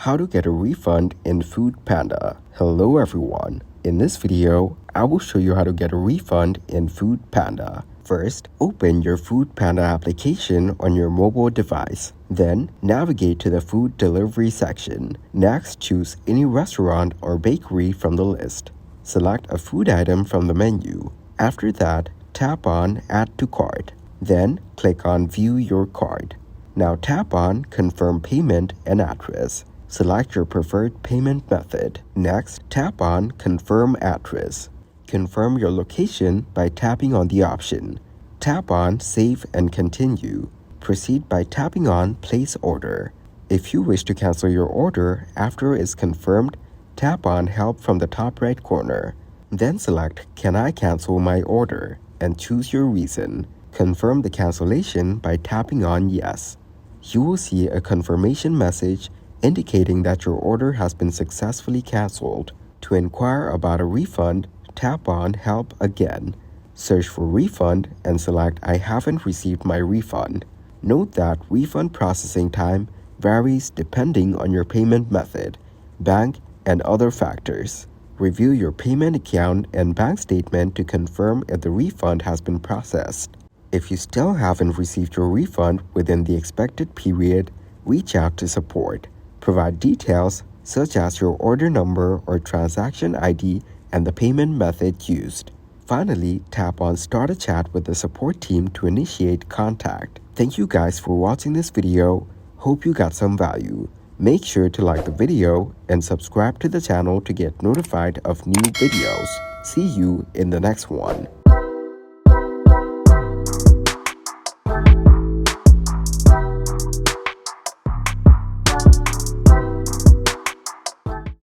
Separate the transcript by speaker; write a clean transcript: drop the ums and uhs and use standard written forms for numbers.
Speaker 1: How to get a refund in Foodpanda. Hello everyone. In this video, I will show you how to get a refund in Foodpanda. First, open your Foodpanda application on your mobile device. Then, navigate to the food delivery section. Next, choose any restaurant or bakery from the list. Select a food item from the menu. After that, tap on Add to Cart. Then, click on View Your Cart. Now tap on Confirm Payment and Address. Select your preferred payment method. Next, tap on Confirm Address. Confirm your location by tapping on the option. Tap on Save and Continue. Proceed by tapping on Place Order. If you wish to cancel your order after it's confirmed, tap on Help from the top right corner. Then select Can I cancel my order and choose your reason. Confirm the cancellation by tapping on Yes. You will see a confirmation message indicating that your order has been successfully canceled. To inquire about a refund, tap on Help again. Search for Refund and select I haven't received my refund. Note that refund processing time varies depending on your payment method, bank, and other factors. Review your payment account and bank statement to confirm if the refund has been processed. If you still haven't received your refund within the expected period, reach out to support. Provide details such as your order number or transaction ID and the payment method used. Finally, tap on Start a Chat with the support team to initiate contact. Thank you guys for watching this video. Hope you got some value. Make sure to like the video and subscribe to the channel to get notified of new videos. See you in the next one.